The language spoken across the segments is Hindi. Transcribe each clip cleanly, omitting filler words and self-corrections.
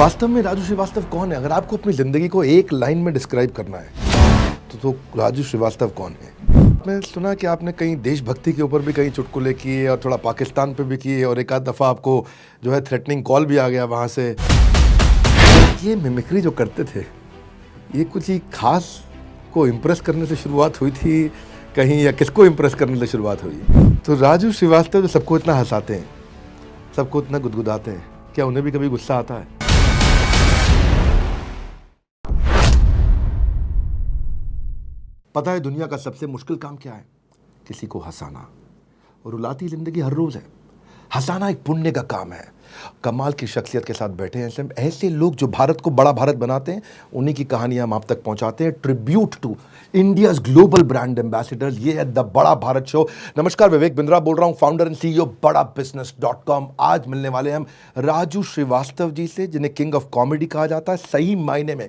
वास्तव में राजू श्रीवास्तव कौन है? अगर आपको अपनी जिंदगी को एक लाइन में डिस्क्राइब करना है तो राजू श्रीवास्तव कौन है? मैंने सुना कि आपने कहीं देशभक्ति के ऊपर भी कहीं चुटकुले किए और थोड़ा पाकिस्तान पे भी किए और एक आध दफ़ा आपको जो है थ्रेटनिंग कॉल भी आ गया वहाँ से। ये मिमिक्री जो करते थे ये कुछ ही खास को इम्प्रेस करने से शुरुआत हुई थी कहीं, या किसको इम्प्रेस करने से शुरुआत हुई? तो राजू श्रीवास्तव जो सबको इतना हंसाते हैं, सबको इतना गुदगुदाते हैं, क्या उन्हें भी कभी गुस्सा आता है? पता है दुनिया का सबसे मुश्किल काम क्या है? किसी को हंसाना। और रुलाती जिंदगी हर रोज है। हंसाना एक पुण्य का काम है। कमाल की शख्सियत के साथ बैठे हैं ऐसे लोग जो भारत को बड़ा भारत बनाते हैं, उन्हीं की कहानियां हम आप तक पहुंचाते हैं। Tribute to India's global brand ambassadors, ये है द बड़ा भारत शो। नमस्कार, विवेक बिंद्रा बोल रहा हूं, फाउंडर एंड CEO badabusiness.com। आज मिलने वाले हम राजू श्रीवास्तव जी से, जिन्हें किंग ऑफ कॉमेडी कहा जाता है। सही मायने में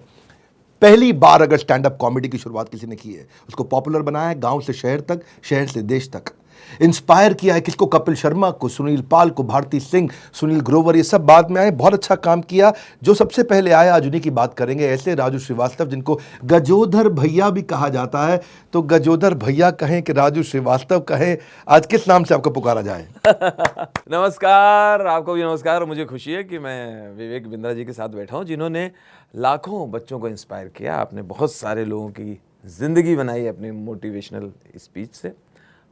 पहली बार अगर स्टैंड अप कॉमेडी की शुरुआत किसी ने की है, उसको पॉपुलर बनाया है गांव से शहर तक, शहर से देश तक। इंस्पायर किया है किसको? कपिल शर्मा को, सुनील पाल को, भारती सिंह, सुनील ग्रोवर, ये सब बाद में आए। बहुत अच्छा काम किया। जो सबसे पहले आए आज उन्हीं की बात करेंगे। ऐसे राजू श्रीवास्तव जिनको गजोधर भैया भी कहा जाता है, तो गजोधर भैया कहें कि राजू श्रीवास्तव कहें, आज किस नाम से आपको पुकारा जाए? नमस्कार, आपको भी नमस्कार। मुझे खुशी है कि मैं विवेक बिंद्रा जी के साथ बैठा हूँ, जिन्होंने लाखों बच्चों को इंस्पायर किया। आपने बहुत सारे लोगों की ज़िंदगी बनाई अपनी मोटिवेशनल स्पीच से,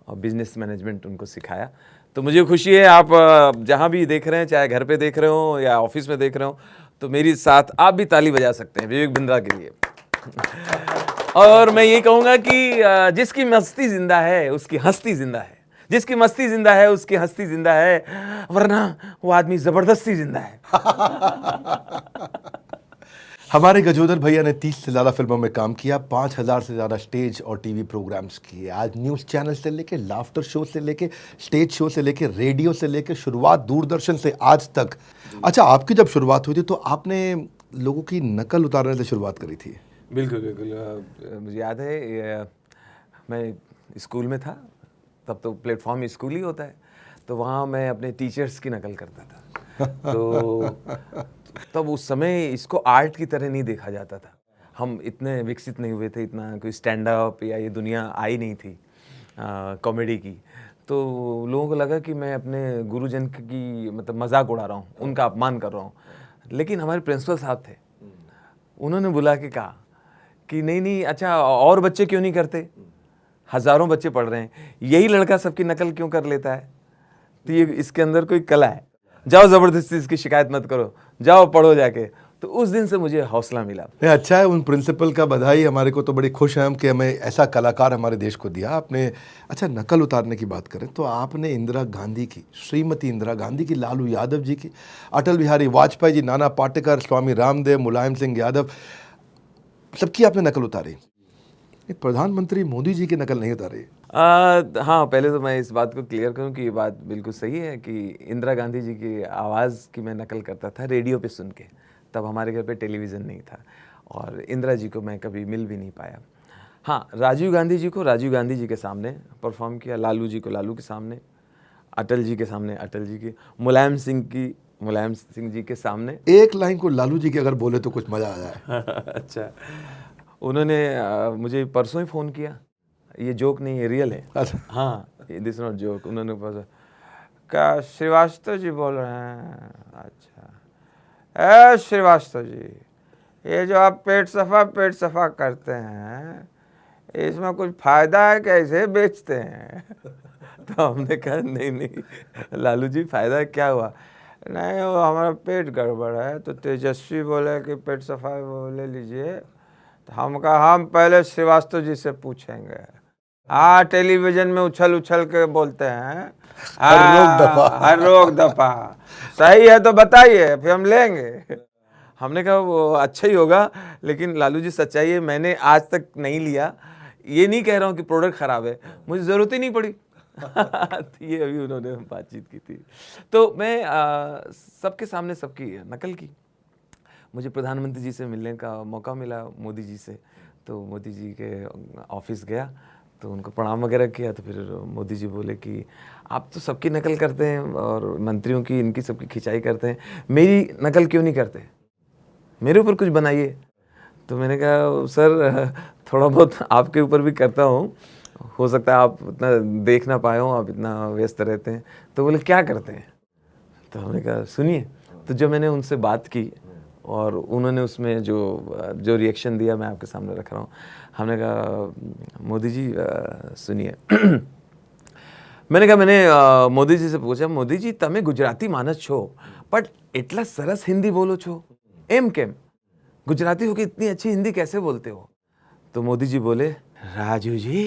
और बिजनेस मैनेजमेंट उनको सिखाया। तो मुझे खुशी है, आप जहाँ भी देख रहे हैं, चाहे घर पे देख रहे हो या ऑफिस में देख रहे हो, तो मेरी साथ आप भी ताली बजा सकते हैं विवेक बिंद्रा के लिए। और मैं ये कहूँगा कि जिसकी मस्ती जिंदा है उसकी हस्ती जिंदा है, जिसकी मस्ती जिंदा है उसकी हस्ती जिंदा है, वरना वो आदमी जबरदस्ती जिंदा है। हमारे गजोधर भैया ने 30 से ज़्यादा फिल्मों में काम किया, 5000 से ज़्यादा स्टेज और टीवी प्रोग्राम्स किए। आज न्यूज़ चैनल से लेके, लाफ्टर शो से लेके, स्टेज शो से लेके, रेडियो से लेके, शुरुआत दूरदर्शन से आज तक। अच्छा, आपकी जब शुरुआत हुई थी तो आपने लोगों की नकल उतारने से शुरुआत करी थी? बिल्कुल बिल्कुल, मुझे याद है मैं स्कूल में था, तब तो प्लेटफॉर्म स्कूल ही होता है, तो वहाँ मैं अपने टीचर्स की नकल करता था। तो तब उस समय इसको आर्ट की तरह नहीं देखा जाता था। हम इतने विकसित नहीं हुए थे, इतना कोई स्टैंड अप या ये दुनिया आई नहीं थी कॉमेडी की। तो लोगों को लगा कि मैं अपने गुरुजन की मतलब मजाक उड़ा रहा हूँ, उनका अपमान कर रहा हूँ। लेकिन हमारे प्रिंसिपल साहब थे, उन्होंने बुला के कहा कि नहीं नहीं, अच्छा और बच्चे क्यों नहीं करते? हज़ारों बच्चे पढ़ रहे हैं, यही लड़का सबकी नकल क्यों कर लेता है? तो ये इसके अंदर कोई कला है, जाओ ज़बरदस्ती इसकी शिकायत मत करो, जाओ पढ़ो जाके। तो उस दिन से मुझे हौसला मिला। अच्छा है, उन प्रिंसिपल का बधाई। हमारे को तो बड़ी खुश हैं हम कि हमें ऐसा कलाकार हमारे देश को दिया आपने। अच्छा, नकल उतारने की बात करें तो आपने इंदिरा गांधी की, श्रीमती इंदिरा गांधी की, लालू यादव जी की, अटल बिहारी वाजपेयी जी, नाना पाटेकर, स्वामी रामदेव, मुलायम सिंह यादव, सबकी आपने नकल उतारी। प्रधानमंत्री मोदी जी की नकल नहीं उतारी? हाँ, पहले तो मैं इस बात को क्लियर करूं कि ये बात बिल्कुल सही है कि इंदिरा गांधी जी की आवाज़ की मैं नकल करता था रेडियो पे सुन के। तब हमारे घर पे टेलीविज़न नहीं था और इंदिरा जी को मैं कभी मिल भी नहीं पाया। हाँ, राजीव गांधी जी को राजीव गांधी जी के सामने परफॉर्म किया, लालू जी को लालू के सामने, अटल जी के सामने अटल जी की, मुलायम सिंह जी के सामने। एक लाइन को लालू जी की अगर बोले तो कुछ मज़ा आ जाए। अच्छा, उन्होंने मुझे परसों ही फ़ोन किया, ये जोक नहीं है, रियल है। अच्छा, हाँ, दिस नॉट जोक। उन्होंने क्या श्रीवास्तव जी बोल रहे हैं? अच्छा, श्रीवास्तव जी, ये जो आप पेट सफ़ा करते हैं, इसमें कुछ फ़ायदा है क्या? इसे बेचते हैं? तो हमने कहा नहीं नहीं लालू जी, फ़ायदा क्या हुआ? नहीं, वो हमारा पेट गड़बड़ है। तो तेजस्वी बोले कि पेट सफ़ा वो ले लीजिए। तो हम कहा हम पहले श्रीवास्तव जी से पूछेंगे। हाँ, टेलीविजन में उछल के बोलते हैं, हर रोक दफा सही है तो बताइए, फिर हम लेंगे। हमने कहा वो अच्छा ही होगा, लेकिन लालू जी सच्चाई है, मैंने आज तक नहीं लिया। ये नहीं कह रहा हूँ कि प्रोडक्ट ख़राब है, मुझे ज़रूरत ही नहीं पड़ी। तो ये अभी उन्होंने बातचीत की थी। तो मैं सबके सामने सबकी नकल की। मुझे प्रधानमंत्री जी से मिलने का मौका मिला, मोदी जी से। तो मोदी जी के ऑफिस गया तो उनको प्रणाम वगैरह किया। तो फिर मोदी जी बोले कि आप तो सबकी नकल करते हैं और मंत्रियों की, इनकी सबकी खिंचाई करते हैं, मेरी नकल क्यों नहीं करते? मेरे ऊपर कुछ बनाइए। तो मैंने कहा सर थोड़ा बहुत आपके ऊपर भी करता हूँ, हो सकता है आप उतना देख ना पाए हो, आप इतना व्यस्त रहते हैं। तो बोले क्या करते हैं? तो हमने कहा सुनिए। तो जब मैंने उनसे बात की और उन्होंने उसमें जो रिएक्शन दिया मैं आपके सामने रख रहा हूँ। हमने कहा मोदी जी सुनिए मैंने कहा मैंने मोदी जी से पूछा, मोदी जी તમે ગુજરાતી માણસ છો પણ એટલા સરસ हिंदी बोलो છો એમ કેમ? गुजराती हो के इतनी अच्छी हिंदी कैसे बोलते हो? तो मोदी जी बोले, राजू जी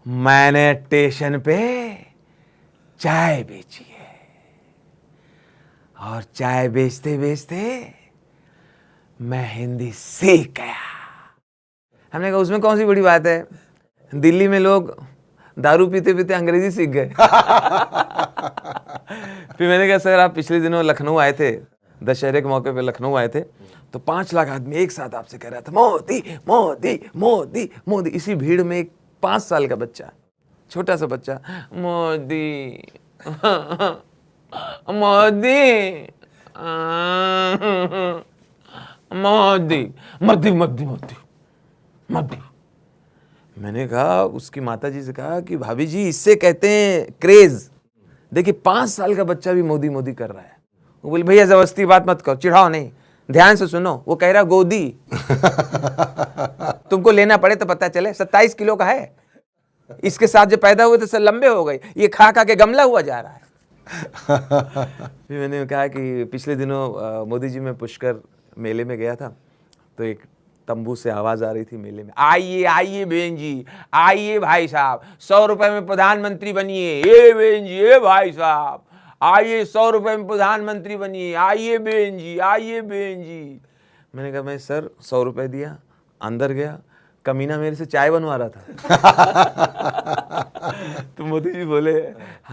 मैंने स्टेशन पे चाय बेची है और चाय बेचते बेचते मैं हिंदी सीख गया। हमने कहा उसमें कौन सी बड़ी बात है, दिल्ली में लोग दारू पीते पीते अंग्रेजी सीख गए। फिर मैंने कहा सर आप पिछले दिनों लखनऊ आए थे, दशहरे के मौके पे लखनऊ आए थे, तो 5 लाख आदमी एक साथ आपसे कह रहा था मोदी मोदी मोदी मोदी। इसी भीड़ में एक 5 साल का बच्चा, छोटा सा बच्चा, मोदी मोदी मोदी मोदी मोदी मोदी मोदी। मैंने कहा उसकी माता जी से कहा कि भाभी जी इससे कहते हैं क्रेज। देखिए 5 साल का बच्चा भी मोदी मोदी कर रहा है। वो बोले भैया जबरदस्ती बात मत करो, चिढ़ाओ नहीं, ध्यान से सुनो। वो कह रहा गोदी तुमको लेना पड़े तो पता चले 27 किलो का है। इसके साथ जो पैदा हुए थे सब लंबे हो गए, ये खा खा के गमला हुआ जा रहा है। फिर मैंने कहा कि पिछले दिनों मोदी जी मैं पुष्कर मेले में गया था, तो एक तंबू से आवाज आ रही थी मेले में, आइए आइए बहन जी, आइए भाई साहब, 100 रुपए में प्रधानमंत्री बनिए, ए बहन जी, ए भाई साहब आइए 100 रुपए में प्रधानमंत्री बनिए, आइए बहन जी, आइए बहन जी। मैंने कहा मैं सर 100 रुपए दिया, अंदर गया, कमीना मेरे से चाय बनवा रहा था। तो मोदी जी बोले,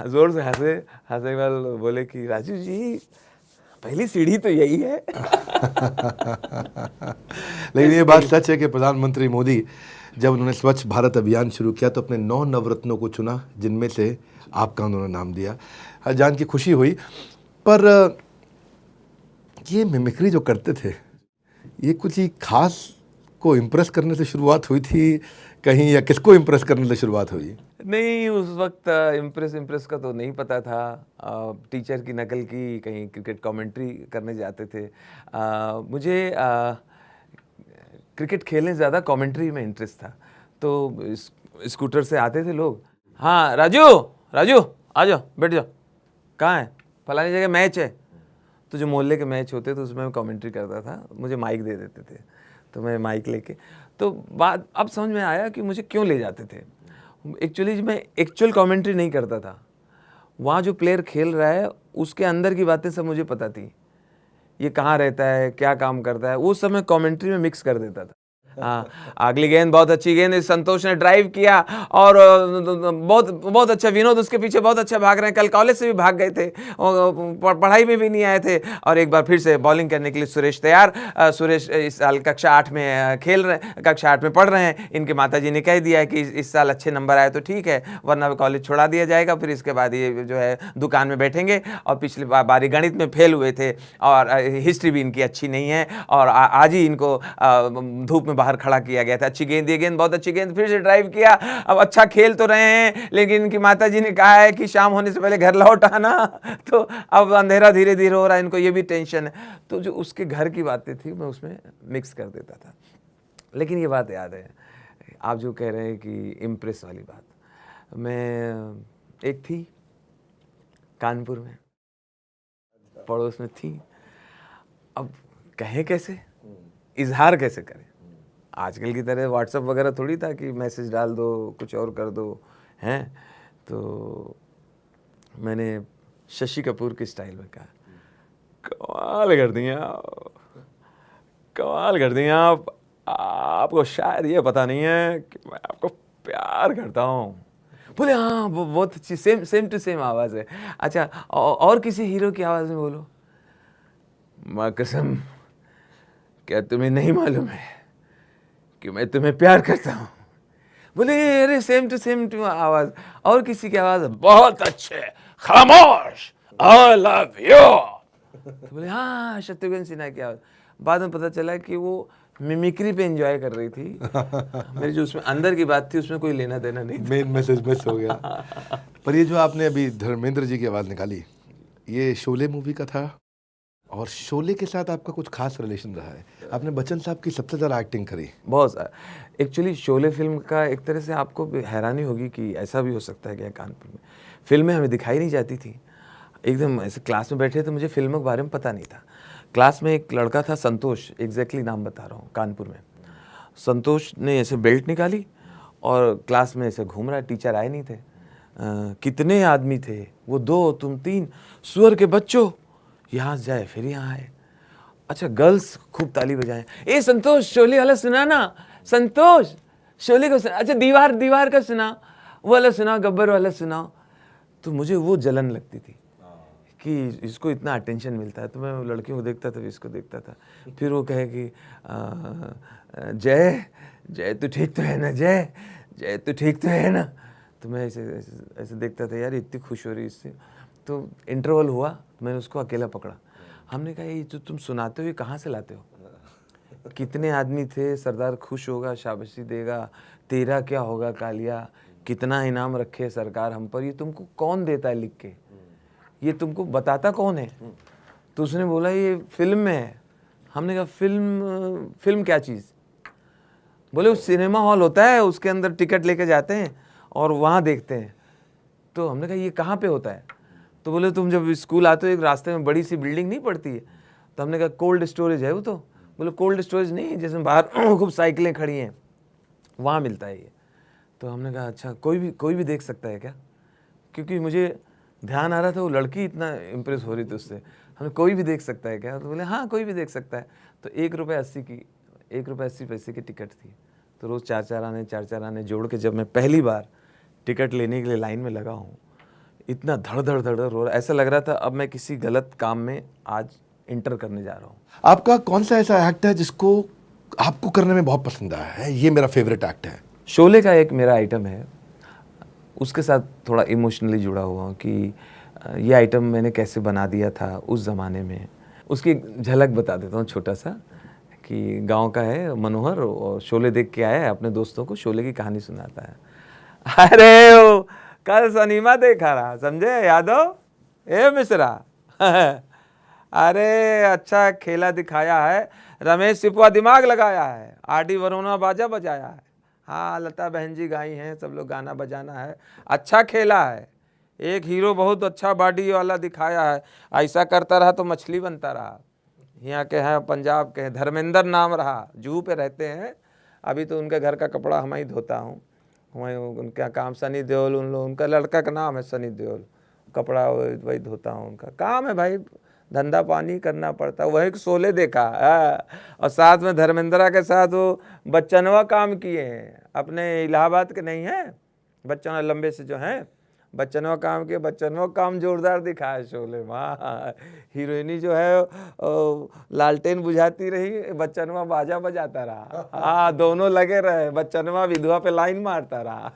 जोर से हंसे, हंसे के बाद बोले कि राजू जी पहली सीढ़ी तो यही है। लेकिन ये बात सच है कि प्रधानमंत्री मोदी जब उन्होंने स्वच्छ भारत अभियान शुरू किया तो अपने 9 नवरत्नों को चुना, जिनमें से आपका उन्होंने नाम दिया। जान की खुशी हुई। पर ये मिमिक्री जो करते थे, ये कुछ ही खास को इम्प्रेस करने से शुरुआत हुई थी कहीं, या किसको इम्प्रेस करने से शुरुआत हुई? नहीं, उस वक्त इम्प्रेस का तो नहीं पता था। टीचर की नकल की, कहीं क्रिकेट कमेंट्री करने जाते थे। मुझे क्रिकेट खेलने से ज़्यादा कमेंट्री में इंटरेस्ट था। तो स्कूटर से आते थे लोग, हाँ राजू राजू आ जाओ बैठ जाओ, कहाँ है, फलानी जगह मैच है। तो जो मोहल्ले के मैच होते थे उसमें मैं कमेंट्री करता था, मुझे माइक दे देते थे, तो मैं माइक लेके, तो बात अब समझ में आया कि मुझे क्यों ले जाते थे। एक्चुअली मैं एक्चुअल कमेंट्री नहीं करता था, वहाँ जो प्लेयर खेल रहा है उसके अंदर की बातें सब मुझे पता थी, ये कहाँ रहता है, क्या काम करता है, वो सब मैं कमेंट्री में मिक्स कर देता था। हाँ, अगली गेंद बहुत अच्छी गेंद, संतोष ने ड्राइव किया और बहुत अच्छा, विनोद उसके पीछे बहुत अच्छा भाग रहे हैं, कल कॉलेज से भी भाग गए थे, पढ़ाई में भी नहीं आए थे, और एक बार फिर से बॉलिंग करने के लिए सुरेश तैयार। सुरेश इस साल कक्षा 8 में खेल रहे, कक्षा 8 में पढ़ रहे हैं। इनके माताजी ने कह दिया है कि इस साल अच्छे नंबर आए तो ठीक है, वरना कॉलेज छोड़ा दिया जाएगा। फिर इसके बाद ये जो है दुकान में बैठेंगे। और पिछली बारी गणित में फेल हुए थे और हिस्ट्री भी इनकी अच्छी नहीं है, और आज ही इनको धूप में बाहर खड़ा किया गया था। अच्छी गेंद, ये गेंद बहुत अच्छी गेंद, फिर से ड्राइव किया। अब अच्छा खेल तो रहे हैं, लेकिन इनकी माताजी ने कहा है कि शाम होने से पहले घर लौट आना, तो अब अंधेरा धीरे धीरे हो रहा है, इनको ये भी टेंशन है। तो जो उसके घर की बातें थी मैं उसमें मिक्स कर देता था। लेकिन ये बात याद है, आप जो कह रहे हैं कि इम्प्रेस वाली बात, मैं एक थी कानपुर में, पड़ोस में थी, अब कहें कैसे, इजहार कैसे करें। आजकल की तरह व्हाट्सएप वगैरह थोड़ी था कि मैसेज डाल दो, कुछ और कर दो, हैं। तो मैंने शशि कपूर के स्टाइल में कहा, कमाल कर दिए आप, कमाल कर दिए आप, आपको शायद ये पता नहीं है कि मैं आपको प्यार करता हूँ। बोले हाँ बहुत अच्छी, सेम टू सेम आवाज़ है। अच्छा और किसी हीरो की आवाज़ में बोलो। माँ कसम, क्या तुम्हें नहीं मालूम है कि मैं तुम्हें प्यार करता हूँ। बोले अरे सेम टू आवाज़, और किसी की आवाज़, बहुत अच्छे, खामोश, आई लव यू। तो बोले हाँ शत्रुघ्न सिन्हा की आवाज़। बाद में पता चला कि वो मिमिक्री पे एंजॉय कर रही थी। मेरी जो उसमें अंदर की बात थी उसमें कोई लेना देना नहीं था। मेन मैसेज मिस हो गया। पर ये जो आपने अभी धर्मेंद्र जी की आवाज़ निकाली, ये शोले मूवी का था, और शोले के साथ आपका कुछ खास रिलेशन रहा है। आपने बच्चन साहब की सबसे ज़्यादा एक्टिंग करी। बहुत सारा। एक्चुअली शोले फिल्म का एक तरह से आपको भी हैरानी होगी कि ऐसा भी हो सकता है क्या कानपुर में। फिल्में हमें दिखाई नहीं जाती थी। एकदम ऐसे क्लास में बैठे तो मुझे फिल्मों के बारे में पता नहीं था। क्लास में एक लड़का था संतोष, एग्जैक्टली नाम बता रहा हूँ, कानपुर में। संतोष ने ऐसे बेल्ट निकाली और क्लास में ऐसे घूम रहा है, टीचर आए नहीं थे। कितने आदमी थे, वो 2 तुम 3, सुअर के बच्चों, यहाँ से जाए फिर यहाँ आए। अच्छा गर्ल्स खूब ताली बजाएं, ए संतोष शोले वाला सुना ना, संतोष शोले को सुना, अच्छा दीवार का सुना, वो वाला सुना, गब्बर वाला सुनाओ। तो मुझे वो जलन लगती थी कि इसको इतना अटेंशन मिलता है। तो मैं लड़कियों को देखता था, इसको देखता था। फिर वो कहे कि जय तू ठीक तो है ना, जय तू ठीक तो है ना। तो मैं ऐसे देखता था, यार इतनी खुश हो रही इससे। तो इंटरवल हुआ, मैंने उसको अकेला पकड़ा। हमने कहा ये जो तुम सुनाते हो ये कहाँ से लाते हो? कितने आदमी थे, सरदार खुश होगा, शाबाशी देगा, तेरा क्या होगा कालिया, कितना इनाम रखे सरकार हम पर, ये तुमको कौन देता है लिख के, ये तुमको बताता कौन है? तो उसने बोला ये फिल्म में है। हमने कहा फिल्म क्या चीज़? बोले वो सिनेमा हॉल होता है, उसके अंदर टिकट लेके जाते हैं और वहाँ देखते हैं। तो हमने कहा ये कहाँ पे होता है? तो बोले तुम जब स्कूल आते हो एक रास्ते में बड़ी सी बिल्डिंग नहीं पड़ती है? तो हमने कहा कोल्ड स्टोरेज है वो। तो बोले कोल्ड स्टोरेज नहीं है, जिसमें बाहर खूब साइकिलें खड़ी हैं, वहाँ मिलता है ये। तो हमने कहा अच्छा कोई भी देख सकता है क्या? क्योंकि मुझे ध्यान आ रहा था वो लड़की इतना इम्प्रेस हो रही थी उससे। हमने कोई भी देख सकता है क्या? तो बोले हाँ कोई भी देख सकता है। तो ₹1.80 की टिकट थी। तो रोज़ 4 आने जोड़ के जब मैं पहली बार टिकट लेने के लिए लाइन में लगा हूँ, इतना धड़ रो रहा, ऐसा लग रहा था अब मैं किसी गलत काम में आज इंटर करने जा रहा हूँ। आपका कौन सा ऐसा एक्ट है जिसको आपको करने में बहुत पसंद आया है, ये मेरा फेवरेट एक्ट है? शोले का एक मेरा आइटम है, उसके साथ थोड़ा इमोशनली जुड़ा हुआ हूँ कि ये आइटम मैंने कैसे बना दिया था उस ज़माने में। उसकी झलक बता देता हूँ छोटा सा, कि गांव का है मनोहर, और शोले देख के आया है, अपने दोस्तों को शोले की कहानी सुनाता है। अरे वो कल सनीमा देखा रहा, समझे यादव, ए मिश्रा। अरे अच्छा खेला दिखाया है, रमेश सिपुआ दिमाग लगाया है, आरडी वरुणा बाजा बजाया है, हाँ लता बहन जी गाई हैं, सब लोग गाना बजाना है, अच्छा खेला है। एक हीरो बहुत अच्छा बॉडी वाला दिखाया है, ऐसा करता रहा तो मछली बनता रहा। यहाँ के हैं पंजाब के हैं, धर्मेंद्र नाम रहा, जूहू पे रहते हैं। अभी तो उनके घर का कपड़ा हम ही धोता हूँ, वहीं उनका काम सनी देओल, उनका लड़का का नाम है सनी देओल, कपड़ा वही धोता हूँ, उनका काम है भाई, धंधा पानी करना पड़ता है। वही शोले देखा और साथ में धर्मेंद्रा के साथ वो बच्चनवा काम किए हैं, अपने इलाहाबाद के नहीं हैं बच्चनवा, लंबे से जो हैं बच्चनवा काम किए, बच्चनवा काम जोरदार दिखा है शोले में। हीरोइनी जो है लालटेन बुझाती रही, बच्चनवा बाजा बजाता रहा, हाँ दोनों लगे रहे, बच्चनवा विधवा पे लाइन मारता रहा।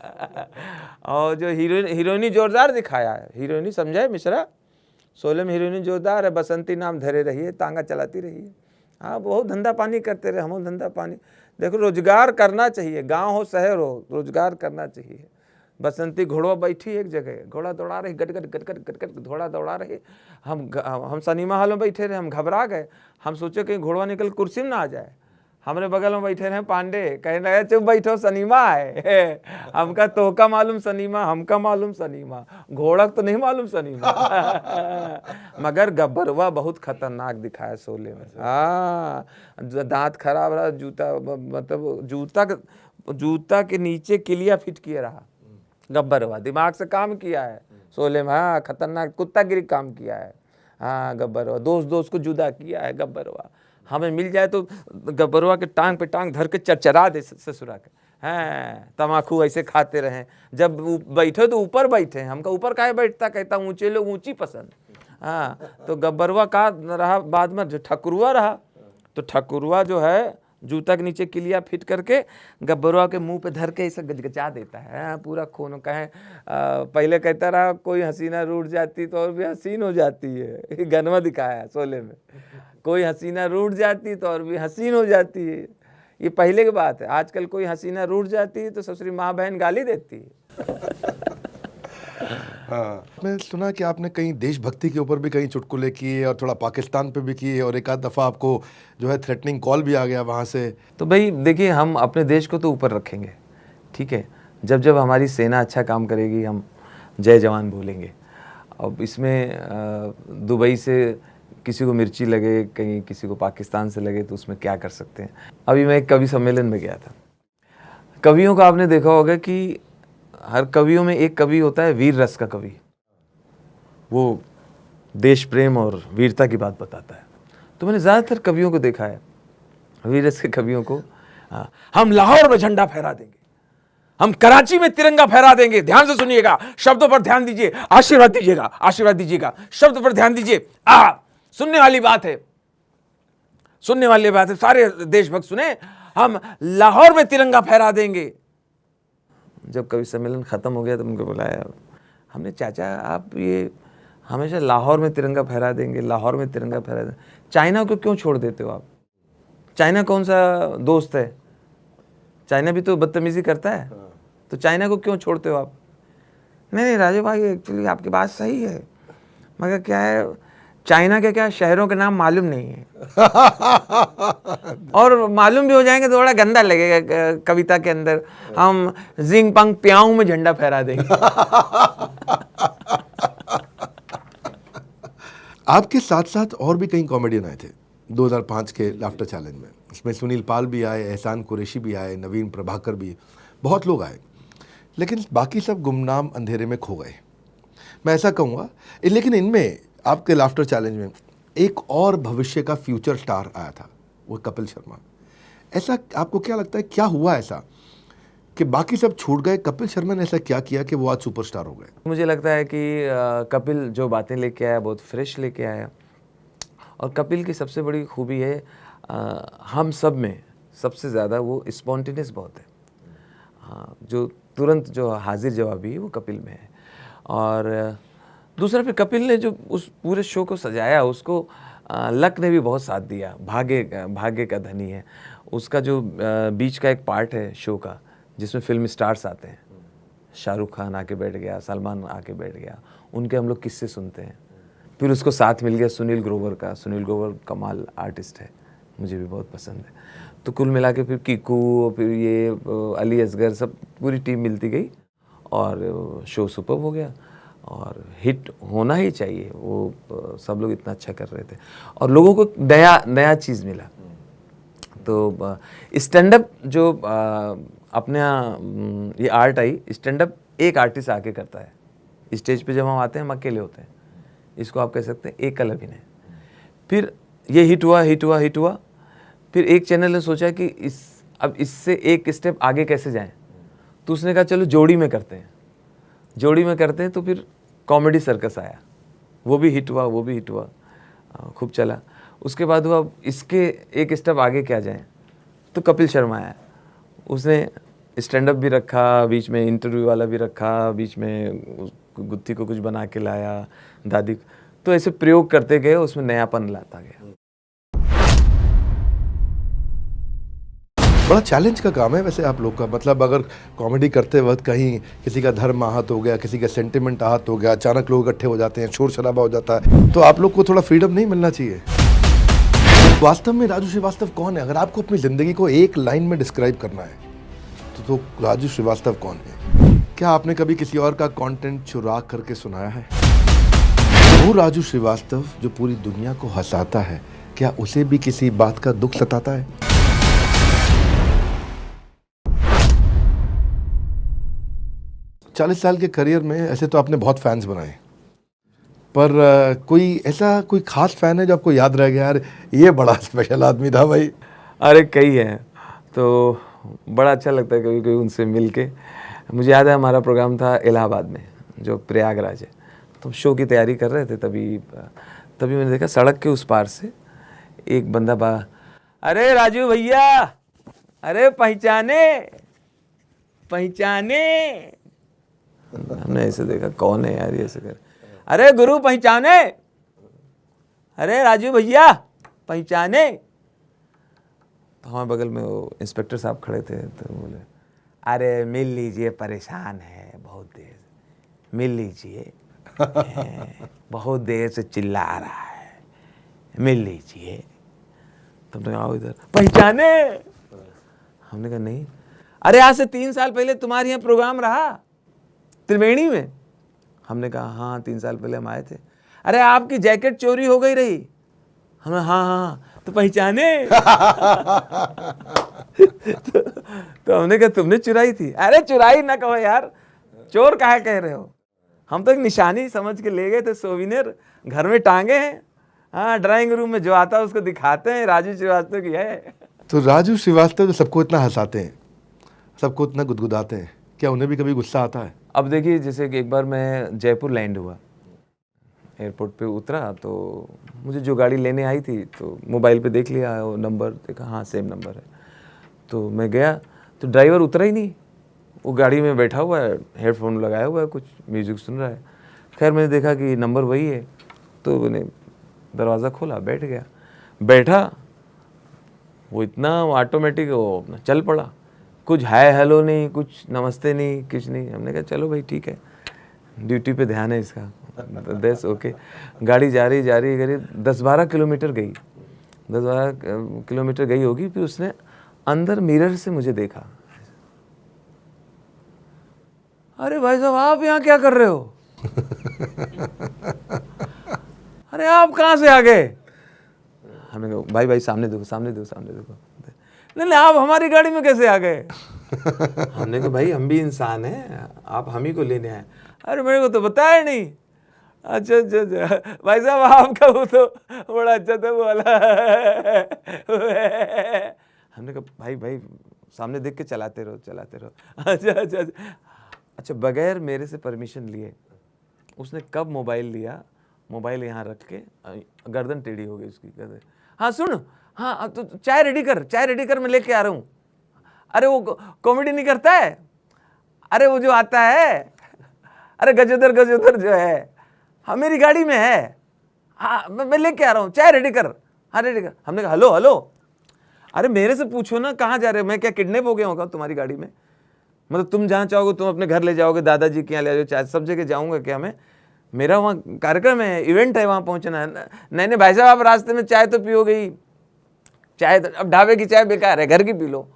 और जो हीरोइनी जोरदार दिखाया है, हीरोइनी समझे मिश्रा, शोले में हीरोइनी जोरदार है, बसंती नाम धरे रही है, तांगा चलाती रही है। हाँ बहुत धंधा पानी करते रहे, हम धंधा पानी, देखो रोजगार करना चाहिए, गांव हो शहर हो, रोजगार करना चाहिए। बसंती घोड़ा बैठी एक जगह, घोड़ा दौड़ा रही, गट घोड़ा दौड़ा रही। हम सिनेमा हॉल में बैठे रहे, हम घबरा गए, हम सोचे कहीं घोड़ा निकल कुर्सी में ना आ जाए। हमारे बगल में बैठे रहे पांडे, कहने लगे चुप बैठो सनीमा है। हमका तोका मालूम सनीमा, हमका मालूम सनीमा, घोड़ा तो नहीं मालूम सनीमा। मगर गब्बरवा बहुत खतरनाक दिखाया शोले में। हाँ दांत खराब रहा, जूता मतलब जूता के नीचे किलिया फिट किए रहा, गब्बरवा दिमाग से काम किया है शोले में। हाँ खतरनाक कुत्तागिरी काम किया है। हाँ गब्बरवा दोस्त को जुदा किया है गब्बरवा। हमें मिल जाए तो गब्बरवा के टांग पे टांग धर के चरचरा दे ससुरा के। हैं तमाकू ऐसे खाते रहें, जब बैठे तो ऊपर बैठे, हमका ऊपर काहे बैठता, कहता ऊंचे लोग ऊंची पसंद। हाँ तो गब्बरवा का रहा, बाद में ठकुरवा रहा, तो ठकुरवा जो है जूता के नीचे किलिया फिट करके गब्बरवा के मुंह पे धर के ऐसा गजगजा देता है। पूरा खून कहे पहले कहता रहा कोई हसीना रूठ जाती तो और भी हसीन हो जाती है। गनवा दिखाया है शोले में, कोई हसीना रूठ जाती तो और भी हसीन हो जाती है। ये पहले की बात है। आजकल कोई हसीना रूठ जाती है तो ससुरी माँ बहन गाली देती है। हाँ, मैं सुना कि आपने कहीं देशभक्ति के ऊपर भी कहीं चुटकुले किए और थोड़ा पाकिस्तान पे भी किए, और एक आध दफ़ा आपको जो है थ्रेटनिंग कॉल भी आ गया वहाँ से। तो भाई देखिए, हम अपने देश को तो ऊपर रखेंगे, ठीक है। जब जब हमारी सेना अच्छा काम करेगी हम जय जवान बोलेंगे। अब इसमें दुबई से किसी को मिर्ची लगे, कहीं किसी को पाकिस्तान से लगे, तो उसमें क्या कर सकते हैं। अभी मैं एक कवि सम्मेलन में गया था। कवियों का आपने देखा होगा कि हर कवियों में एक कवि होता है वीर रस का कवि, वो देश प्रेम और वीरता की बात बताता है। तो मैंने ज़्यादातर कवियों को देखा है, वीर रस के कवियों को, हम लाहौर में झंडा फहरा देंगे, हम कराची में तिरंगा फहरा देंगे। ध्यान से सुनिएगा, शब्दों पर ध्यान दीजिए, आशीर्वाद दीजिएगा, आशीर्वाद दीजिएगा, शब्द पर ध्यान दीजिए। सुनने वाली बात है, सुनने वाली बात है, सारे देशभक्त सुने, हम लाहौर में तिरंगा फहरा देंगे। जब कवि सम्मेलन खत्म हो गया तो उनको बुलाया हमने, चाचा आप ये हमेशा लाहौर में तिरंगा फहरा देंगे, लाहौर में तिरंगा फहरा देंगे, चाइना को क्यों छोड़ देते हो आप? चाइना कौन सा दोस्त है? चाइना भी तो बदतमीजी करता है, तो चाइना को क्यों छोड़ते हो आप? नहीं राजू भाई, एक्चुअली आपकी बात सही है, मगर क्या है, चाइना के क्या शहरों के नाम मालूम नहीं है। और मालूम भी हो जाएंगे तो थोड़ा गंदा लगेगा कविता के अंदर। हम जिंग पंग प्याऊ में झंडा फहरा देंगे। आपके साथ साथ और भी कई कॉमेडियन आए थे 2005 के लाफ्टर चैलेंज में। इसमें सुनील पाल भी आए, एहसान कुरैशी भी आए, नवीन प्रभाकर भी, बहुत लोग आए, लेकिन बाकी सब गुमनाम अंधेरे में खो गए, मैं ऐसा कहूँगा। लेकिन इनमें आपके लाफ्टर चैलेंज में एक और भविष्य का फ्यूचर स्टार आया था, वो कपिल शर्मा। ऐसा आपको क्या लगता है, क्या हुआ ऐसा कि बाकी सब छूट गए, कपिल शर्मा ने ऐसा क्या किया कि वो आज सुपरस्टार हो गए? मुझे लगता है कि कपिल जो बातें लेके आया बहुत फ्रेश लेके आया, और कपिल की सबसे बड़ी खूबी है हम सब में सबसे ज़्यादा वो स्पॉन्टेनियस बहुत है। हाँ, जो तुरंत जो हाजिर जवाबी है वो कपिल में है। और दूसरा फिर कपिल ने जो उस पूरे शो को सजाया, उसको लक ने भी बहुत साथ दिया, भाग्य का धनी है। उसका जो बीच का एक पार्ट है शो का जिसमें फिल्म स्टार्स आते हैं, शाहरुख खान आके बैठ गया, सलमान आके बैठ गया, उनके हम लोग किस्से सुनते हैं। फिर उसको साथ मिल गया सुनील ग्रोवर का। सुनील ग्रोवर कमाल आर्टिस्ट है, मुझे भी बहुत पसंद है। तो कुल मिला के फिर कीकू, फिर ये अली असगर, सब पूरी टीम मिलती गई और शो सुपर हो गया। और हिट होना ही चाहिए, वो सब लोग इतना अच्छा कर रहे थे और लोगों को नया चीज़ मिला। तो स्टैंड अप जो अपने यहाँ ये आर्ट आई, स्टैंड अप एक आर्टिस्ट आके करता है। स्टेज पे जब हम आते हैं हम अकेले होते हैं, इसको आप कह सकते हैं एकल अभिनय। फिर ये हिट हुआ। फिर एक चैनल ने सोचा कि अब इससे एक स्टेप आगे कैसे जाएं, तो उसने कहा चलो जोड़ी में करते हैं। तो फिर कॉमेडी सर्कस आया, वो भी हिट हुआ, खूब चला। उसके बाद हुआ इसके एक स्टेप आगे क्या जाए, तो कपिल शर्मा आया। उसने स्टैंड अप भी रखा, बीच में इंटरव्यू वाला भी रखा, बीच में गुत्थी को कुछ बना के लाया, दादी। तो ऐसे प्रयोग करते गए, उसमें नयापन लाता गया। बड़ा चैलेंज का काम है वैसे आप लोग का। मतलब अगर कॉमेडी करते वक्त कहीं किसी का धर्म आहत हो गया, किसी का सेंटिमेंट आहत हो गया, अचानक लोग इकट्ठे हो जाते हैं, शोर शराबा हो जाता है, तो आप लोग को थोड़ा फ्रीडम नहीं मिलना चाहिए? वास्तव में राजू श्रीवास्तव कौन है? अगर आपको अपनी ज़िंदगी को एक लाइन में डिस्क्राइब करना है तो राजू श्रीवास्तव कौन है? क्या आपने कभी किसी और का कंटेंट चुरा करके सुनाया है? वो राजू श्रीवास्तव जो पूरी दुनिया को हंसाता है, क्या उसे भी किसी बात का दुख सताता है? 40 साल के करियर में ऐसे तो आपने बहुत फैंस बनाए, पर कोई खास फैन है जो आपको याद रह गया, यार ये बड़ा स्पेशल आदमी था भाई? अरे कई हैं, तो बड़ा अच्छा लगता है कभी कभी उनसे मिल के। मुझे याद है हमारा प्रोग्राम था इलाहाबाद में, जो प्रयागराज है, तो शो की तैयारी कर रहे थे। तभी मैंने देखा सड़क के उस पार से एक बंदा अरे राजू भैया, अरे पहचाने पहचाने। हमने ऐसे देखा कौन है यार ये ऐसे कर, अरे गुरु पहचाने, अरे राजू भैया पहचाने। तो हमारे बगल में वो इंस्पेक्टर साहब खड़े थे, तो बोले अरे मिल लीजिए, परेशान है बहुत देर से, मिल लीजिए, बहुत देर से चिल्ला रहा है, मिल लीजिए। तुमने आओ इधर, पहचाने। हमने कहा नहीं। अरे आज से 3 साल पहले तुम्हारे यहाँ प्रोग्राम रहा त्रिवेणी में। हमने कहा हाँ 3 साल पहले हम आए थे। अरे आपकी जैकेट चोरी हो गई रही। हमने हाँ हाँ, तो पहचाने। तो हमने कहा तुमने चुराई थी। अरे चुराई ना कहो यार, चोर काहे कह रहे हो, हम तो एक निशानी समझ के ले गए थे, सोविनियर घर में टांगे हैं। हाँ ड्राइंग रूम में जो आता है उसको दिखाते हैं, राजू श्रीवास्तव की है। तो राजू श्रीवास्तव जो सबको इतना हंसाते हैं, सबको इतना गुदगुदाते हैं, क्या उन्हें भी कभी गुस्सा आता है? अब देखिए, जैसे कि एक बार मैं जयपुर लैंड हुआ, एयरपोर्ट पे उतरा, तो मुझे जो गाड़ी लेने आई थी तो मोबाइल पे देख लिया, वो नंबर देखा, हाँ सेम नंबर है। तो मैं गया तो ड्राइवर उतरा ही नहीं, वो गाड़ी में बैठा हुआ है, हेडफोन लगाया हुआ है, कुछ म्यूज़िक सुन रहा है। खैर मैंने देखा कि नंबर वही है, तो मैंने दरवाज़ा खोला, बैठ गया। बैठा, वो इतना ऑटोमेटिक वो चल पड़ा, कुछ हाय हेलो नहीं, कुछ नमस्ते नहीं, कुछ नहीं। हमने कहा चलो भाई ठीक है, ड्यूटी पे ध्यान है इसका, दस ओके। गाड़ी जा रही करीब 10-12 किलोमीटर गई, 10-12 किलोमीटर गई होगी। फिर उसने अंदर मिरर से मुझे देखा। अरे भाई साहब आप यहाँ क्या कर रहे हो? अरे आप कहाँ से आ गए? हमने कहा भाई सामने देखो, सामने देखो, सामने देखो। नहीं आप हमारी गाड़ी में कैसे आ गए? हमने कहा भाई हम भी इंसान हैं, आप हम ही को लेने आए। अरे मेरे को तो बताया नहीं। अच्छा अच्छा अच्छा भाई साहब आपका वो तो बड़ा अच्छा था वो वाला। हमने कहा भाई सामने देख के चलाते रहो, चलाते रहो। अच्छा अच्छा, बगैर मेरे से परमिशन लिए उसने कब मोबाइल लिया, मोबाइल यहाँ रख के, गर्दन टेढ़ी हो गई उसकी, गर्दन। हाँ सुन, हाँ तो चाय रेडी कर, मैं लेके आ रहा हूँ। अरे वो कॉमेडी नहीं करता है, अरे वो जो आता है, अरे गजोदर जो है, हाँ मेरी गाड़ी में है, हाँ मैं लेके आ रहा हूँ, चाय रेडी कर, हाँ रेडी कर। हमने कहा हेलो, अरे मेरे से पूछो ना कहाँ जा रहे हो, मैं क्या किडनैप हो गया होगा तुम्हारी गाड़ी में? मतलब तुम जहाँ चाहोगे तुम अपने घर ले जाओगे, दादाजी के यहाँ ले जाओ, चाहे सब जगह जाऊँगा क्या मैं? मेरा वहाँ कार्यक्रम है, इवेंट है, वहाँ पहुँचना है। नहीं भाई साहब आप रास्ते में चाय तो पियोगे ही, चाय तो अब ढाबे की चाय बेकार है, घर की पी लो,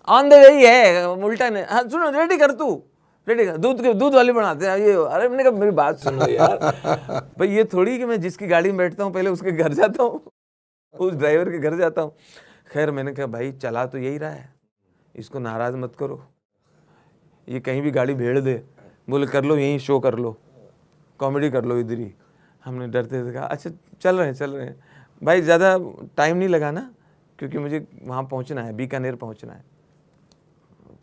ऑन द वे ही है, उल्टा नहीं। हाँ सुनो रेडी कर, तू रेडी कर, दूध वाली बनाते हैं ये। अरे मैंने कहा मेरी बात सुनो यार, भाई ये थोड़ी कि मैं जिसकी गाड़ी में बैठता हूँ पहले उसके घर जाता हूँ, उस ड्राइवर के घर जाता हूँ। खैर मैंने कहा भाई चला तो यही रहा है, इसको नाराज़ मत करो, ये कहीं भी गाड़ी भेड़ दे। बोले कर लो, यहीं शो कर लो, कॉमेडी कर लो इधर ही। हमने डरते थे कहा अच्छा चल रहे हैं भाई, ज़्यादा टाइम नहीं लगा ना, क्योंकि मुझे वहाँ पहुँचना है, बीकानेर पहुँचना है।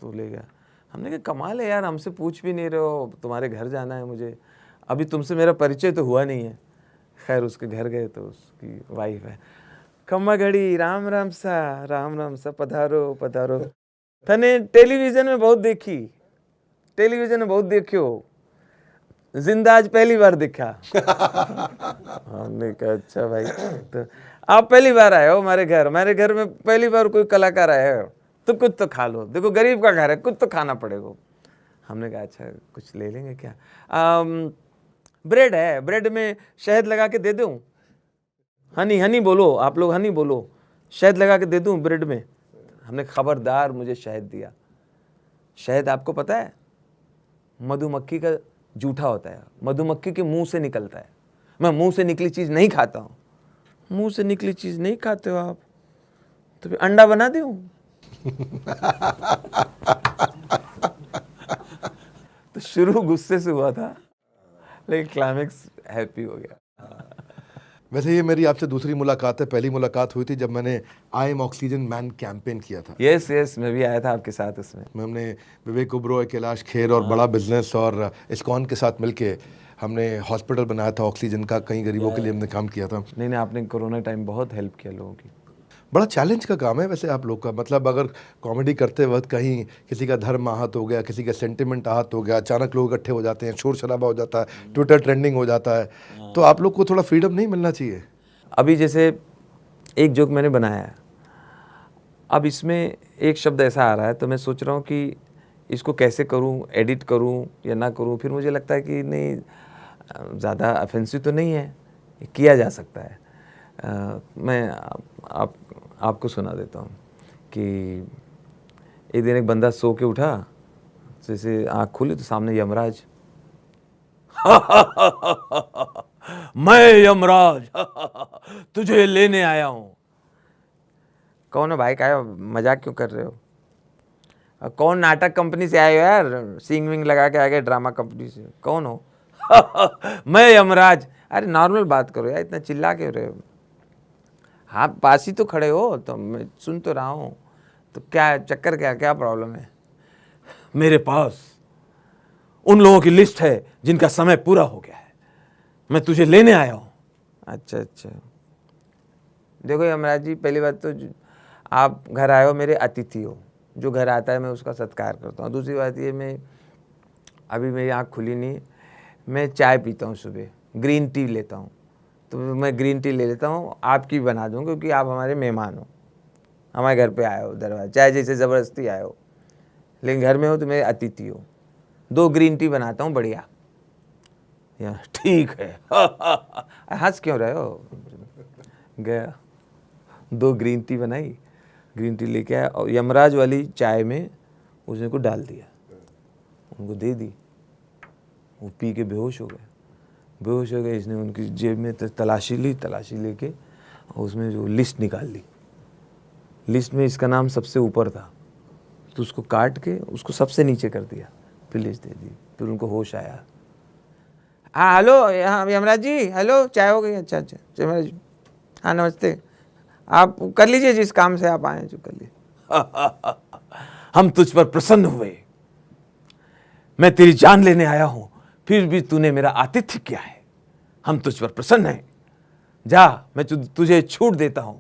तो ले गया। हमने कहा कमाल है यार, हमसे पूछ भी नहीं रहे हो, तुम्हारे घर जाना है मुझे, अभी तुमसे मेरा परिचय तो हुआ नहीं है। खैर उसके घर गए तो उसकी वाइफ है, खम्मा घड़ी राम राम सा, पधारो। तने टेलीविजन में बहुत देखियो, जिंदा आज पहली बार देखा। हमने कहा अच्छा भाई, तो आप पहली बार आए हो हमारे घर में पहली बार कोई कलाकार आया हो, तो कुछ तो खा लो, देखो गरीब का घर है, कुछ तो खाना पड़ेगा। हमने कहा अच्छा कुछ ले लेंगे क्या? ब्रेड है, ब्रेड में शहद लगा के दे दूं, हनी बोलो, आप लोग हनी बोलो, शहद लगा के दे दूं ब्रेड में। हमने खबरदार मुझे शहद दिया। शहद आपको पता है मधुमक्खी का जूठा होता है, मधुमक्खी के मुंह से निकलता है। मैं मुंह से निकली चीज़ नहीं खाता हूँ। मुंह से निकली चीज़ नहीं खाते हो आप, तो फिर अंडा बना दूं? तो शुरू गुस्से से हुआ था, लेकिन क्लाइमेक्स हैप्पी हो गया। वैसे ये मेरी आपसे दूसरी मुलाकात है, पहली मुलाकात हुई थी जब मैंने I am oxygen man campaign किया था। यस मैं भी आया था आपके साथ उसमें। हमने विवेक ओबरॉय, कैलाश खेर और बड़ा बिजनेस और इस्कॉन के साथ मिलके हमने हॉस्पिटल बनाया था ऑक्सीजन का, कई गरीबों के लिए हमने काम किया था। नहीं आपने कोरोना टाइम बहुत हेल्प किया लोगों की। बड़ा चैलेंज का काम है वैसे आप लोग का, मतलब अगर कॉमेडी करते वक्त कहीं किसी का धर्म आहत हो गया, किसी का सेंटिमेंट आहत हो गया, अचानक लोग इकट्ठे हो जाते हैं, शोर शराबा हो जाता है, ट्विटर ट्रेंडिंग हो जाता है, तो आप लोग को थोड़ा फ्रीडम नहीं मिलना चाहिए? अभी जैसे एक जोक मैंने बनाया है, अब इसमें एक शब्द ऐसा आ रहा है तो मैं सोच रहा हूँ कि इसको कैसे करूँ, एडिट करूँ या ना करूँ। फिर मुझे लगता है कि नहीं, ज़्यादा ऑफेंसिव तो नहीं है, ये किया जा सकता है। मैं आपको सुना देता हूँ कि एक दिन एक बंदा सो के उठा, जैसे आँख खुली तो सामने यमराज। मैं यमराज तुझे लेने आया हूँ। कौन है भाई, का मजाक क्यों कर रहे हो? कौन नाटक कंपनी से आए हो यार, सिंग विंग लगा के आ गए ड्रामा कंपनी से, कौन हो? मैं यमराज। अरे नॉर्मल बात करो यार, इतना चिल्ला क्यों रहे हो? हाँ पास ही तो खड़े हो, तो मैं सुन तो रहा हूँ, तो क्या चक्कर, क्या प्रॉब्लम है? मेरे पास उन लोगों की लिस्ट है जिनका समय पूरा हो गया है, मैं तुझे लेने आया हूँ। अच्छा अच्छा, देखो यमराज जी, पहली बात तो आप घर आए हो, मेरे अतिथि हो, जो घर आता है मैं उसका सत्कार करता हूँ। दूसरी बात ये, मैं अभी मेरी आँख खुली नहीं, मैं चाय पीता हूँ सुबह, ग्रीन टी लेता हूँ, तो मैं ग्रीन टी ले लेता हूँ, आपकी बना दूँ क्योंकि आप हमारे मेहमान हो, हमारे घर पे आए हो, दरवाजा चाहे जैसे ज़बरदस्ती आए हो, लेकिन घर में हो तो मेरे अतिथि हो। 2 ग्रीन टी बनाता हूँ बढ़िया। यार ठीक है। हंस क्यों रहे हो? गया 2 ग्रीन टी बनाई, ग्रीन टी लेके आया और यमराज वाली चाय में उसने को डाल दिया, उनको दे दी, वो पी के बेहोश हो गए। इसने उनकी जेब में तलाशी लेके और उसमें जो लिस्ट निकाल ली, लिस्ट में इसका नाम सबसे ऊपर था, तो उसको काट के उसको सबसे नीचे कर दिया, फिर लिस्ट दे दी, फिर उनको होश आया। हाँ हेलो, हाँ यमराज जी, हेलो चाय हो गई? अच्छा यमराज जी, हाँ नमस्ते, आप कर लीजिए जिस काम से आप आए हैं, जो कर लीजिए। हम तुझ पर प्रसन्न हुए, मैं तेरी जान लेने आया हूं, फिर भी तूने मेरा आतिथ्य किया है, हम तुझ पर प्रसन्न हैं। जा, मैं तुझे छूट देता हूं,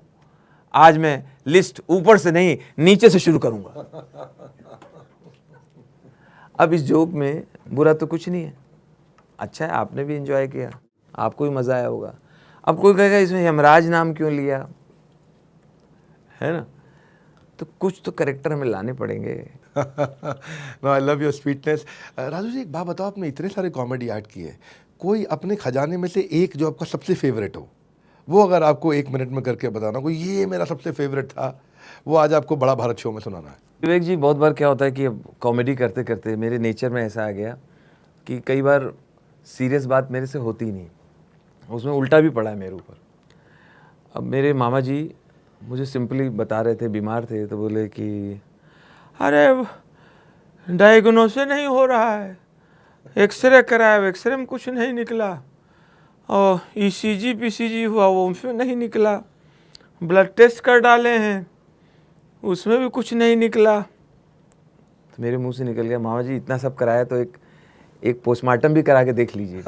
आज मैं लिस्ट ऊपर से नहीं नीचे से शुरू करूंगा। अब इस जोक में बुरा तो कुछ नहीं है, अच्छा है, आपने भी एंजॉय किया, आपको भी मजा आया होगा। अब कोई कहेगा इसमें यमराज नाम क्यों लिया, है ना? तो कुछ तो करेक्टर हमें लाने पड़ेंगे। No, I love your sweetness. Raju ji, एक बात बताओ, आपने इतने सारे कॉमेडी ऐड किए, कोई अपने खजाने में से एक जो आपका सबसे फेवरेट हो, वो अगर आपको 1 मिनट में करके बताना, कोई ये मेरा सबसे फेवरेट था, वो आज आपको बड़ा भारत शो में सुनाना है। विवेक जी, बहुत बार क्या होता है कि कॉमेडी करते करते मेरे नेचर में ऐसा आ गया कि कई बार सीरियस बात मेरे से होती ही नहीं, उसमें उल्टा भी पड़ा है मेरे ऊपर। अब मेरे मामा जी मुझे सिंपली बता रहे थे, बीमार थे, तो बोले कि अरे डायग्नोसिस नहीं हो रहा है, एक्सरे कराया, एक्सरे में कुछ नहीं निकला, और ईसीजी पीसीजी हुआ, वो उसमें नहीं निकला, ब्लड टेस्ट कर डाले हैं, उसमें भी कुछ नहीं निकला। तो मेरे मुंह से निकल गया, मामा जी इतना सब कराया तो एक पोस्टमार्टम भी करा के देख लीजिए।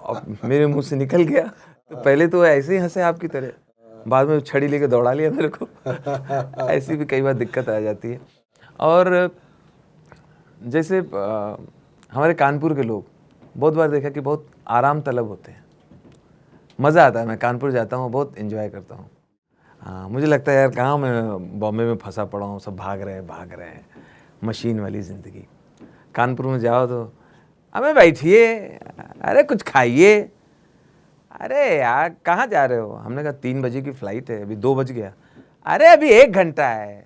अब मेरे मुंह से निकल गया, तो पहले तो ऐसे ही हंसे आपकी तरह, बाद में छड़ी लेके दौड़ा लिया मेरे को। ऐसी भी कई बार दिक्कत आ जाती है। और जैसे हमारे कानपुर के लोग, बहुत बार देखा कि बहुत आराम तलब होते हैं, मज़ा आता है। मैं कानपुर जाता हूँ, बहुत एंजॉय करता हूँ। हाँ, मुझे लगता है यार कहाँ मैं बॉम्बे में फंसा पड़ा हूँ, सब भाग रहे हैं, मशीन वाली ज़िंदगी। कानपुर में जाओ तो अबे बैठिए, अरे कुछ खाइए, अरे यार कहाँ जा रहे हो? हमने कहा 3 बजे की फ़्लाइट है, अभी 2 बज गया, अरे अभी 1 घंटा है,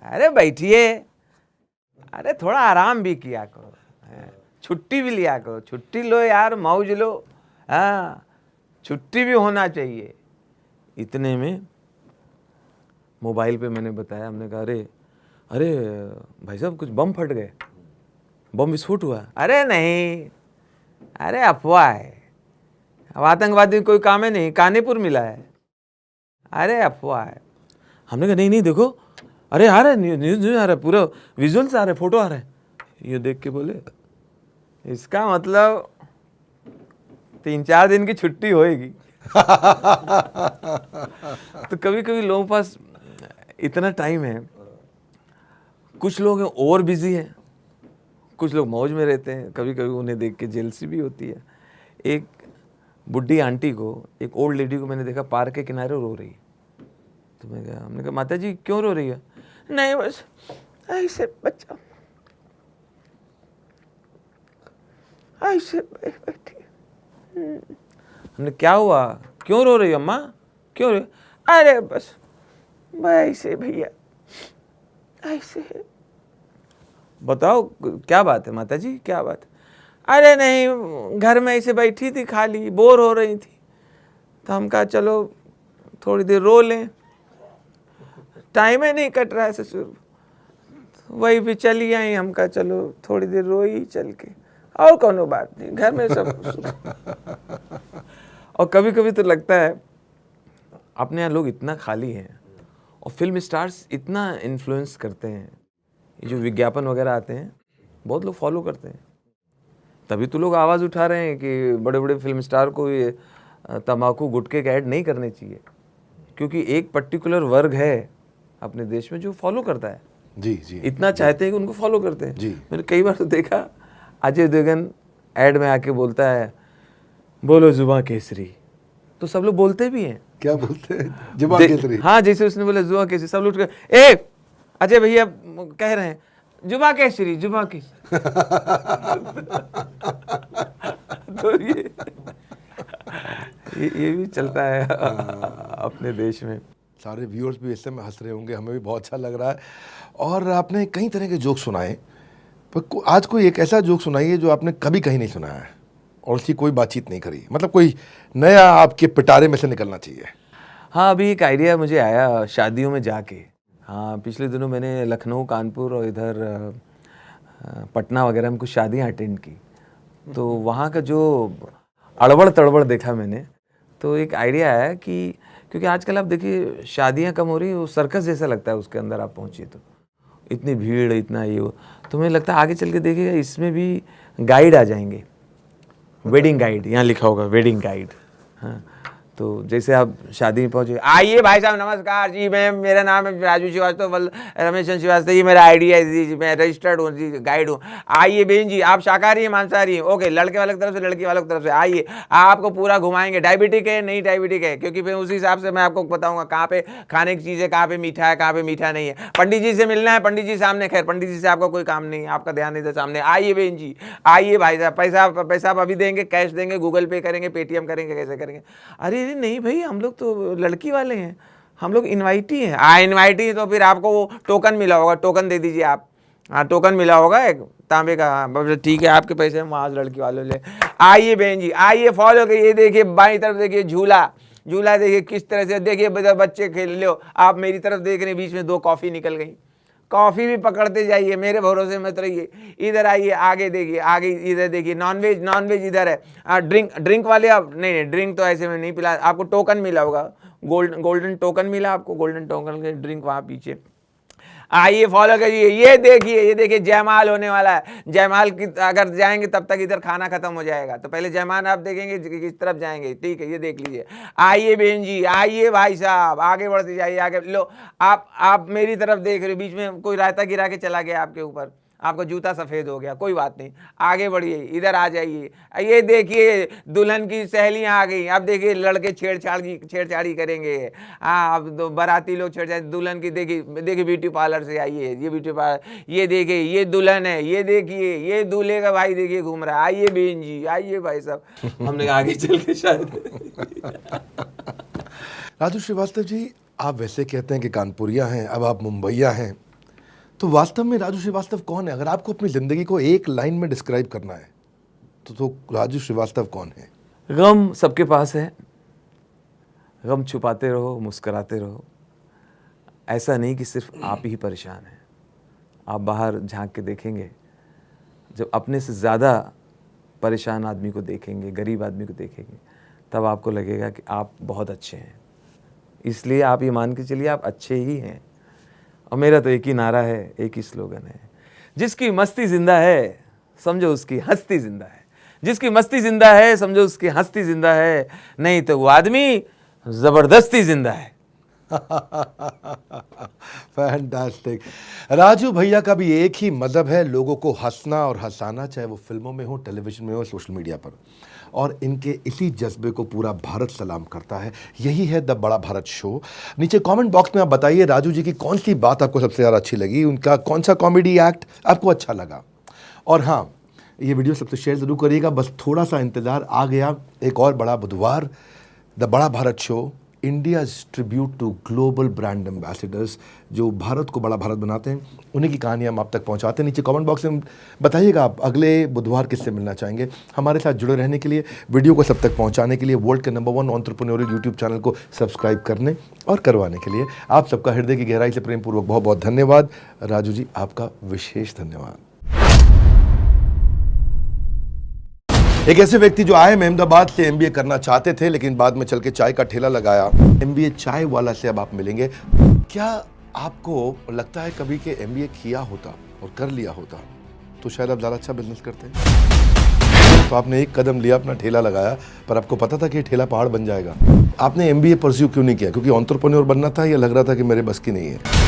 अरे बैठिए, अरे थोड़ा आराम भी किया करो, छुट्टी भी लिया करो, छुट्टी लो यार, मौज लो, हाँ छुट्टी भी होना चाहिए। इतने में मोबाइल पे मैंने बताया, हमने कहा अरे भाई साहब कुछ बम फट गए, बम विस्फोट हुआ। अरे नहीं, अरे अफवाह है, अब आतंकवादी कोई काम है नहीं, कानीपुर मिला है, अरे अफवाह है। हमने कहा नहीं देखो, अरे आ रहा है न्यूज़ आ रहा है, पूरा विजुअल्स आ रहे, फोटो आ रहे हैं। ये देख के बोले इसका मतलब 3-4 दिन की छुट्टी होएगी। तो कभी कभी लोगों के पास इतना टाइम है, कुछ लोग हैं और बिजी हैं, कुछ लोग मौज में रहते हैं, कभी कभी उन्हें देख के जेलसी भी होती है। एक बुढ़ी आंटी को, एक ओल्ड लेडी को मैंने देखा पार्क के किनारे रो रही है। तो हमने कहा माता जी क्यों रो रही है? नहीं बस ऐसे बच्चा ऐसे बैठी। हमने क्या हुआ, क्यों रो रही है अम्मा, क्यों रो? अरे बस ऐसे भैया ऐसे है। बताओ क्या बात है माता जी, क्या बात है? अरे नहीं, घर में ऐसे बैठी थी खाली, बोर हो रही थी, तो हम कहा चलो थोड़ी देर रो लें, टाइम ही नहीं कट रहा है ससुर, वही भी चली आई। हम कहा चलो थोड़ी देर रोई चल के, और कोनो बात नहीं, घर में सब। और कभी कभी तो लगता है अपने यहाँ लोग इतना खाली हैं और फिल्म स्टार्स इतना इन्फ्लुएंस करते हैं, ये जो विज्ञापन वगैरह आते हैं बहुत लोग फॉलो करते हैं। तभी तो लोग आवाज़ उठा रहे हैं कि बड़े बड़े फिल्म स्टार को ये तंबाकू गुटखे के ऐड नहीं करने चाहिए, क्योंकि एक पर्टिकुलर वर्ग है अपने देश में जो फॉलो करता है। जी जी, इतना चाहते हैं कि उनको फॉलो करते हैं। जी। मैंने कई बार तो देखा अजय देवगन ऐड में आके बोलता है बोलो जुबां केसरी, तो सब लोग बोलते भी हैं। क्या बोलते हैं? जुबान केसरी। हाँ, जैसे उसने बोला जुबां केसरी, सब लोग ए अजय भैया कह रहे हैं जुबां केसरी, जुबां केसरी। तो ये भी चलता है अपने देश में। सारे व्यूअर्स भी इस समय हंस रहे होंगे, हमें भी बहुत अच्छा लग रहा है। और आपने कई तरह के जोक सुनाए, पर आज कोई एक ऐसा जोक सुनाइए जो आपने कभी कहीं नहीं सुनाया है और उसकी कोई बातचीत नहीं करी, मतलब कोई नया आपके पिटारे में से निकलना चाहिए। हाँ, अभी एक आइडिया मुझे आया शादियों में जाके। हाँ, पिछले दिनों मैंने लखनऊ, कानपुर और इधर पटना वगैरह में कुछ शादियाँ अटेंड की, तो वहाँ का जो अड़बड़ तड़बड़ देखा मैंने, तो एक आइडिया आया कि क्योंकि आजकल आप देखिए शादियाँ कम हो रही है, वो सर्कस जैसा लगता है उसके अंदर आप पहुँचिए तो इतनी भीड़, इतना ये हो। तो मुझे लगता है आगे चल के देखिएगा इसमें भी गाइड आ जाएंगे, वेडिंग गाइड, यहाँ लिखा होगा वेडिंग गाइड। हाँ, तो जैसे आप शादी में पहुंचे, आइए भाई साहब नमस्कार जी, मेरा नाम है राजू श्रीवास्तव, रमेश चंद्र श्रीवास्तव, ये मेरा आईडिया है जी, मैं रजिस्टर्ड हूँ जी, गाइड हूँ। आइए बहन जी, आप शाकाहारी हैं मांसाहारी हैं? ओके, लड़के वाले की तरफ से, लड़की वालों की तरफ से, आइए आपको पूरा घुमाएंगे। डायबिटिक है नहीं डायबिटिक है, क्योंकि फिर उसी हिसाब से मैं आपको बताऊंगा कहाँ पे खाने की चीज़ है, कहाँ पे मीठा है, कहाँ पे मीठा नहीं है। पंडित जी से मिलना है, पंडित जी सामने, खैर पंडित जी से आपका कोई काम नहीं है, आपका ध्यान नहीं था सामने। आइए बहन जी, आइए भाई साहब, पैसा आप अभी देंगे, कैश देंगे, गूगल पे करेंगे, पेटीएम करेंगे, कैसे करेंगे? अरे नहीं भाई, हम लोग तो लड़की वाले हैं, हम लोग इनवाइटी हैं। इनवाइटी तो फिर आपको वो टोकन मिला होगा, टोकन दे दीजिए आप। हाँ, टोकन मिला होगा एक तांबे का। हाँ ठीक है, आपके पैसे हम वहाँ लड़की वालों ले। आइए बहन जी, आइए फॉलो करिए। देखिए बाईं तरफ देखिए झूला, झूला देखिए किस तरह से, देखिए बच्चे खेल लो। आप मेरी तरफ देख रहे हैं, बीच में 2 कॉफ़ी निकल गई, कॉफ़ी भी पकड़ते जाइए, मेरे भरोसे मत रहिए। इधर आइए, आगे देखिए, आगे इधर देखिए, नॉनवेज इधर है। ड्रिंक वाले आप नहीं, ड्रिंक तो ऐसे में नहीं पिला, आपको टोकन मिला होगा, गोल्डन टोकन मिला आपको, गोल्डन टोकन के ड्रिंक वहाँ पीछे। आइए फॉलो करिए। ये देखिए जयमाल होने वाला है। जयमाल की अगर जाएंगे तब तक इधर खाना खत्म हो जाएगा, तो पहले जयमाल आप देखेंगे किस तरफ जाएंगे। ठीक है, ये देख लीजिए। आइए बहन जी, आइए भाई साहब, आगे बढ़ते जाइए, आगे लो। आप मेरी तरफ देख रहे हो, बीच में कोई रायता गिरा के चला गया आपके ऊपर, आपका जूता सफ़ेद हो गया, कोई बात नहीं, आगे बढ़िए, इधर आ जाइए। ये देखिए दुल्हन की सहेलियां आ गई। अब देखिए लड़के छेड़छाड़ी करेंगे। हाँ, अब बाराती लोग छेड़छाड़ी, दुल्हन की देखिए ब्यूटी पार्लर से आई है, ये ब्यूटी पार्लर, ये देखिए ये दुल्हन है, ये देखिए ये दूल्हे का भाई देखिए घूम रहा है। आइए बहन जी, आइए भाई साहब। हमने आगे चल के शायद राजू श्रीवास्तव जी, आप वैसे कहते हैं कि कानपुरिया हैं, अब आप मुंबईया हैं, तो वास्तव में राजू श्रीवास्तव कौन है? अगर आपको अपनी ज़िंदगी को एक लाइन में डिस्क्राइब करना है तो राजू श्रीवास्तव कौन है? गम सबके पास है, गम छुपाते रहो, मुस्कराते रहो। ऐसा नहीं कि सिर्फ आप ही परेशान हैं। आप बाहर झांक के देखेंगे, जब अपने से ज़्यादा परेशान आदमी को देखेंगे, गरीब आदमी को देखेंगे, तब आपको लगेगा कि आप बहुत अच्छे हैं। इसलिए आप ये मान के चलिए आप अच्छे ही हैं। और मेरा तो एक ही नारा है, एक ही स्लोगन है, जिसकी मस्ती जिंदा है समझो उसकी हस्ती जिंदा है, जिसकी मस्ती जिंदा है समझो उसकी हस्ती जिंदा है, नहीं तो वो आदमी जबरदस्ती जिंदा है। फैंटास्टिक। राजू भैया का भी एक ही मजहब है, लोगों को हंसना और हंसाना, चाहे वो फिल्मों में हो, टेलीविजन में हो, सोशल मीडिया पर। और इनके इसी जज्बे को पूरा भारत सलाम करता है। यही है द बड़ा भारत शो। नीचे कमेंट बॉक्स में आप बताइए राजू जी की कौन सी बात आपको सबसे ज़्यादा अच्छी लगी, उनका कौन सा कॉमेडी एक्ट आपको अच्छा लगा। और हाँ, ये वीडियो सबसे शेयर ज़रूर करिएगा। बस थोड़ा सा इंतज़ार, आ गया एक और बड़ा बुधवार, the Bada Bharat show, India's tribute to global brand ambassadors, जो भारत को बड़ा भारत बनाते हैं, उन्हीं की कहानी हम आप तक पहुंचाते हैं। नीचे कमेंट बॉक्स में बताइएगा आप अगले बुधवार किससे मिलना चाहेंगे। हमारे साथ जुड़े रहने के लिए, वीडियो को सब तक पहुंचाने के लिए, वर्ल्ड के नंबर 1 एंटरप्रेन्योरियल यूट्यूब चैनल को सब्सक्राइब करने और करवाने के लिए आप सबका हृदय की गहराई से प्रेमपूर्वक बहुत बहुत धन्यवाद। राजू जी, आपका विशेष धन्यवाद। एक ऐसे व्यक्ति जो आए अहमदाबाद से एमबीए करना चाहते थे, लेकिन बाद में चल के चाय का ठेला लगाया। एमबीए चाय वाला से अब आप मिलेंगे। क्या आपको लगता है कभी कि एमबीए किया होता और कर लिया होता तो शायद आप ज़्यादा अच्छा बिजनेस करते? तो आपने एक कदम लिया, अपना ठेला लगाया, पर आपको पता था कि ये ठेला पहाड़ बन जाएगा। आपने एमबीए परस्यू क्यों नहीं किया? क्योंकि एंटरप्रेन्योर बनना था या लग रहा था कि मेरे बस की नहीं है?